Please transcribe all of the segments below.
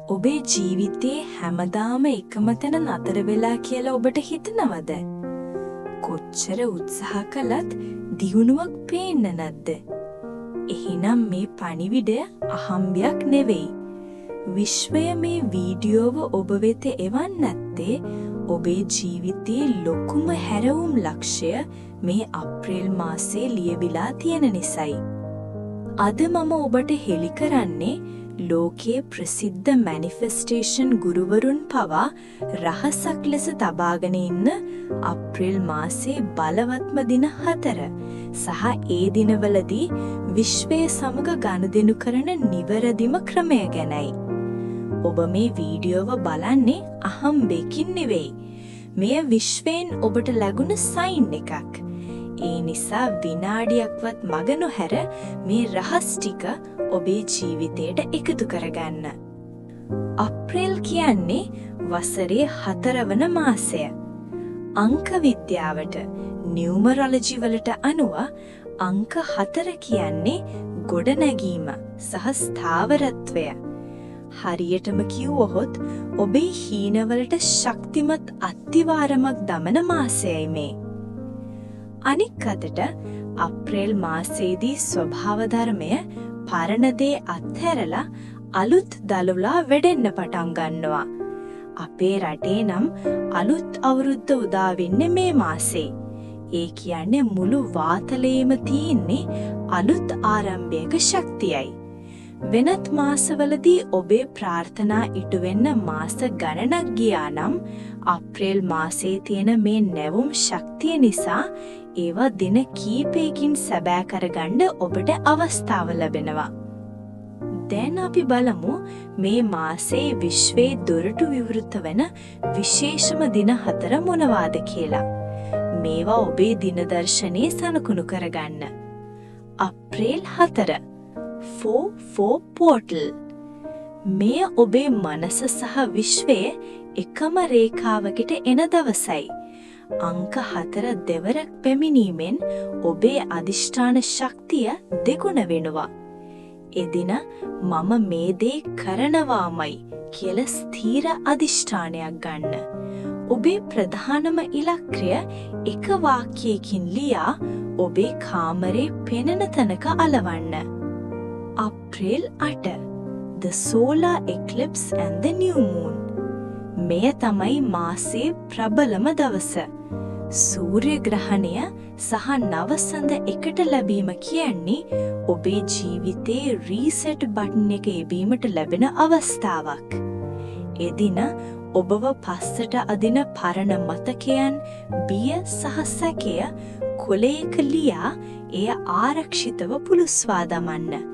ඔබේ ජීවිතේ හැමදාම එකම තැන නතර වෙලා කියලා ඔබට හිතනවද? කොච්චර උත්සාහ කළත් දියුණුවක් පේන්නේ නැද්ද? එහෙනම් මේ පණිවිඩය අහම්බයක් නෙවෙයි. විශ්වය මේ වීඩියෝව ඔබ වෙත එවන්නේ නැත්තේ ඔබේ ජීවිතයේ ලොකුම හැරවුම් ලක්ෂය මේ අප්‍රේල් මාසයේ ලියවිලා තියෙන නිසායි. අද මම ඔබට හෙළි කරන්නේ ලෝකයේ ප්‍රසිද්ධ මැනිෆෙස්ටේෂන් ගුරුවරුන් පවා රහසක් ලෙස තබාගෙන ඉන්න අප්‍රේල් මාසයේ බලවත්ම දින 4 සහ ඒ දිනවලදී විශ්වය සමග ගනුදෙනු කරන නිවැරදිම ක්‍රමය ගැනයි. ඔබ මේ වීඩියෝව බලන්නේ අහම්බෙකින් නෙවෙයි. මෙය විශ්වයෙන් ඔබට ලැබුණ සයින් එකක්. ඒ නිසා විනාඩියක්වත් මග නොහැර මේ රහස් ටික ඔබේ ජීවිතයට එකතු කරගන්න. අප්‍රේල් කියන්නේ වසරේ 4 වන මාසය. අංක විද්‍යාවට නියුමරොලොජි වලට අනුව අංක 4 කියන්නේ ගොඩනැගීම සහ ස්ථාවරත්වය. හරියටම කිව්වොත් ඔබේ හීනවලට ශක්තිමත් අත්තිවාරමක් දමන මාසයයි මේ. අනික් අතට අප්‍රේල් මාසයේදී ස්වභාව ධර්මය පරණ දේ අත්හැරලා අලුත් දළුලා වැඩෙන්න පටන් ගන්නවා. අපේ රටේ නම් අලුත් අවුරුද්ද උදා වෙන්නේ මේ මාසේ. ඒ කියන්නේ මුළු වාතලයේම තියෙන්නේ අලුත් ආරම්භයක ශක්තියයි. වෙනත් මාසවලදී ඔබේ ප්‍රාර්ථනා ඉටු වෙන්න මාස ගණනක් ගියා නම් අප්‍රේල් මාසයේ තියෙන මේ නැවුම් ශක්තිය නිසා ඒවා දින කීපයකින් සැබෑ කරගන්න ඔබට අවස්ථාව ලැබෙනවා. දැන් අපි බලමු මේ මාසයේ විශ්වයේ දොරටු විවෘත වෙන විශේෂම දින 4 මොනවාද කියලා. මේවා ඔබේ දින දර්ශනයේ සලකුණු කරගන්න. අප්‍රේල් 4 4 පෝර්ටල්. මේ ඔබේ මනස සහ විශ්වයේ එකම රේඛාවකට එන දවසයි. අංක 4 දෙවරක් පැමිණීමෙන් ඔබේ අදිෂ්ඨාන ශක්තිය දෙගුණ වෙනවා. එදින මම මේ දේ කරනවාමයි කියලා ස්ථීර අදිෂ්ඨානයක් ගන්න. ඔබේ ප්‍රධානම ඉලක්කය එක වාක්‍යයකින් ලියා ඔබේ කාමරේ පෙනෙන තැනක අලවන්න. අප්‍රේල් 8 The Solar Eclipse and the New Moon. මෙය තමයි මාසයේ ප්‍රබලම දවස. සූර්ය ග්‍රහණය සහ නවසඳ එකට ලැබීම කියන්නේ ඔබේ ජීවිතයේ රීසෙට් බටන් එක එබීමට ලැබෙන අවස්ථාවක්. එදින ඔබව පස්සට අදින පරණ මතකයන්, බිය සහ සැකය කොලයක ලියා එය ආරක්ෂිතව පුලුස්වා දමන්න.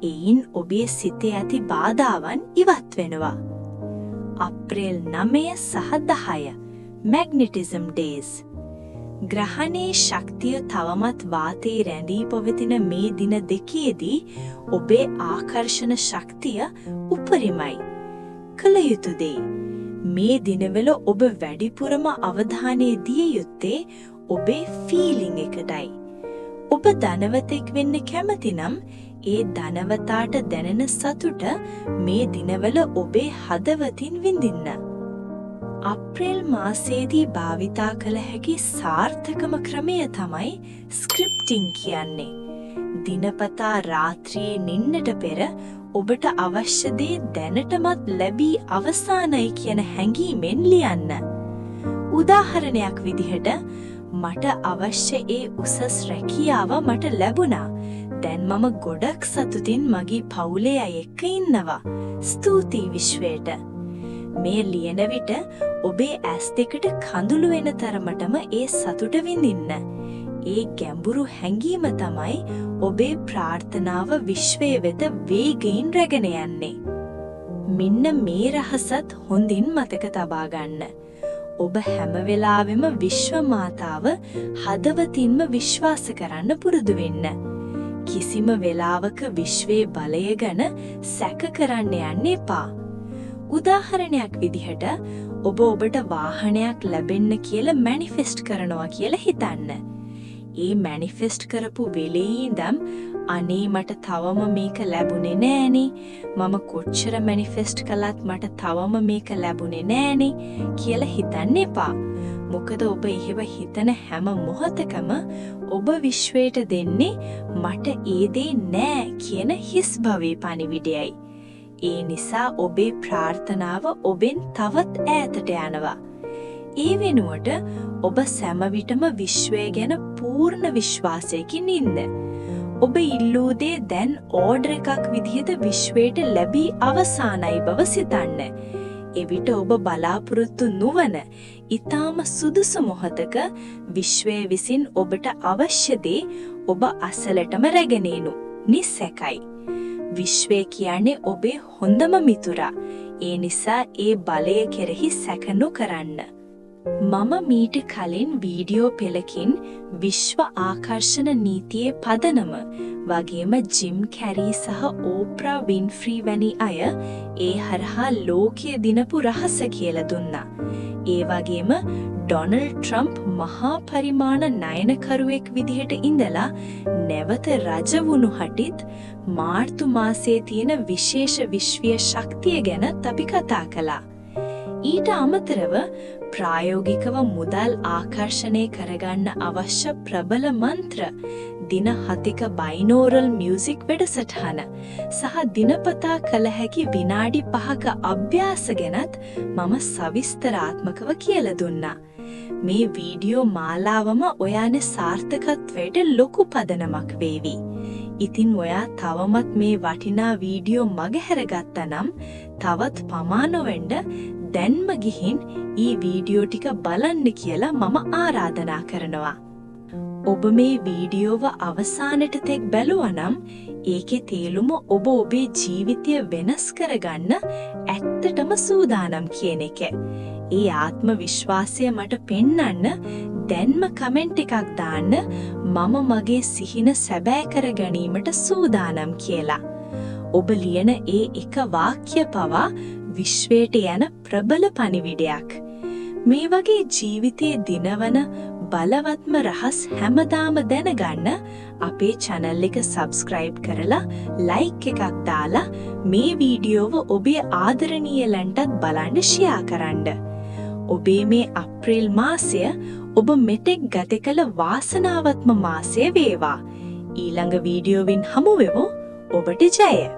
එයින් ඔබේ සිතේ ඇති බාධාවන් ඉවත් වෙනවා. අප්‍රේල් 9 සහ 10 Magnetism Days. ග්‍රහණයේ ශක්තිය තවමත් වාතයේ රැඳී පවතින මේ දින දෙකේදී ඔබේ ආකර්ෂණ ශක්තිය උපරිමයි. කළ යුතු දේ මේ දිනවල ඔබ වැඩිපුරම අවධානය දිය යුත්තේ ඔබේ ෆීලිං එකටයි. ඔබ ධනවතෙක් වෙන්න කැමති නම් ඒ ධනවතාට දැනෙන සතුට මේ දිනවල ඔබේ හදවතින් විඳින්න. අප්‍රේල් මාසයේදී භාවිතා කළ හැකි සාර්ථකම ක්‍රමය තමයි ස්ක්‍රිප්ටිං කියන්නේ. දිනපතා රාත්‍රියේ නිින්නට පෙර ඔබට අවශ්‍ය දේ දැනටමත් ලැබී අවසానයි කියන හැඟීමෙන් ලියන්න. උදාහරණයක් විදිහට මට අවශ්‍ය ඒ උසස් රැකියාව මට ලැබුණා. දැන් මම ගොඩක් සතුටින් මගේ පවුලේ අය එක්ක ඉන්නවා. ස්තුතියි විශ්වයට. මේ ලියන විට ඔබේ ඇස් දෙකට කඳුළු වෙන තරමටම ඒ සතුට විඳින්න. ඒ ගැඹුරු හැඟීම තමයි ඔබේ ප්‍රාර්ථනාව විශ්වය වෙත වේගයෙන් රැගෙන යන්නේ. මෙන්න මේ රහසත් හොඳින් මතක තබා ගන්න. ඔබ හැම වෙලාවෙම විශ්ව මාතාව හදවතින්ම විශ්වාස කරන්න පුරුදු වෙන්න. කිසිම වෙලාවක විශ්වයේ බලය ගැන සැක කරන්න යන්න එපා. උදාහරණයක් විදිහට ඔබ ඔබට වාහනයක් ලැබෙන්න කියලා මැනිෆෙස්ට් කරනවා කියලා හිතන්න. ඒ මැනිෆෙස්ට් කරපු වෙලේ ඉඳන් අනේ මට තවම මේක ලැබුණේ නෑනේ. මම කොච්චර මැනිෆෙස්ට් කළත් මට තවම මේක ලැබුණේ නෑනේ කියලා හිතන්න එපා. මොකද ඔබ එහෙම හිතන හැම මොහොතකම ඔබ විශ්වයට දෙන්නේ මට ඒ දේ නෑ කියන හිස් භවයේ පණිවිඩයයි. ඒ නිසා ඔබේ ප්‍රාර්ථනාව ඔබෙන් තවත් ඈතට යනවා. ඒ වෙනුවට ඔබ සෑම විටම විශ්වය ගැන පූර්ණ විශ්වාසයකින් ඉන්න. ඔබ ඉල්ලූ දේ දැන් ඕඩර් එකක් විදිහට විශ්වයට ලැබී අවසానයි බව සිතන්න. එවිට ඔබ බලාපොරොත්තු නොවන ඊටාම සුදුසු මොහොතක විශ්වය විසින් ඔබට අවශ්‍ය දේ ඔබ අසලටම රැගෙනේනු නිසැකයි. විශ්වය කියන්නේ ඔබේ හොඳම මිතුරා. ඒ නිසා ඒ බලය කෙරෙහි සැක නොකරන්න. මම මීට කලින් වීඩියෝ පෙළකින් විශ්ව ආකර්ෂණ නීතියේ පදනම වගේම ජිම් කැරී සහ ඕප්‍රා වින්ෆ්‍රී වැනි අය ඒ හරහා ලෝකයේ දිනපු රහස කියලා දුන්නා. ඒ වගේම ඩොනල්ඩ් ට්‍රම්ප් මහා පරිමාණ ණයනකරුවෙක් විදිහට ඉඳලා නැවත රජ වුණු හටිත් මාර්තු මාසයේ තියෙන විශේෂ විශ්වීය ශක්තිය ගැන අපි කතා කළා. ඊට අමතරව ප්‍රායෝගිකව මුදල් ආකර්ෂණය කරගන්න අවශ්‍ය ප්‍රබල මන්ත්‍ර දින 7ක බයිනෝරල් මියුසික් වැඩසටහන සහ දිනපතා කළ හැකි විනාඩි 5ක අභ්‍යාස ගැනත් මම සවිස්තරාත්මකව කියලා දුන්නා. මේ වීඩියෝ මාලාවම ඔයාගේ සාර්ථකත්වයට ලොකු පදනමක් වේවි. ඉතින් ඔයා තවමත් මේ වටිනා වීඩියෝ මගහැරගත්තා නම් තවත් පමානොවෙන්ඩ දැන්ම ගිහින් ඊ වීඩියෝ ටික බලන්න කියලා මම ආරාධනා කරනවා. ඔබ මේ වීඩියෝව අවසානට තෙක් බැලුවා නම් ඒකේ තේරුම ඔබ ඔබේ ජීවිතය වෙනස් කරගන්න ඇත්තටම සූදානම් කියන එක. ඒ ආත්ම විශ්වාසය මට පෙන්වන්න දැන්ම කමෙන්ට් එකක් දාන්න මම මගේ සිහින සැබෑ කර ගැනීමට සූදානම් කියලා. ඔබ ලියන ඒ එක වාක්‍ය පවා විශ්වයට යන ප්‍රබල පණිවිඩයක්. මේ වගේ ජීවිතයේ දිනවන බලවත්ම රහස් හැමදාම දැනගන්න අපේ channel එක subscribe කරලා like එකක් දාලා මේ වීඩියෝව ඔබේ ආදරණීයලන්ටත් බලන්න share කරන්න. ඔබේ මේ අප්‍රේල් මාසය ඔබ මෙතෙක් ගත කළ වාසනාවත්ම මාසය වේවා. ඊළඟ වීඩියෝවෙන් හමු වෙමු. ඔබට ජය.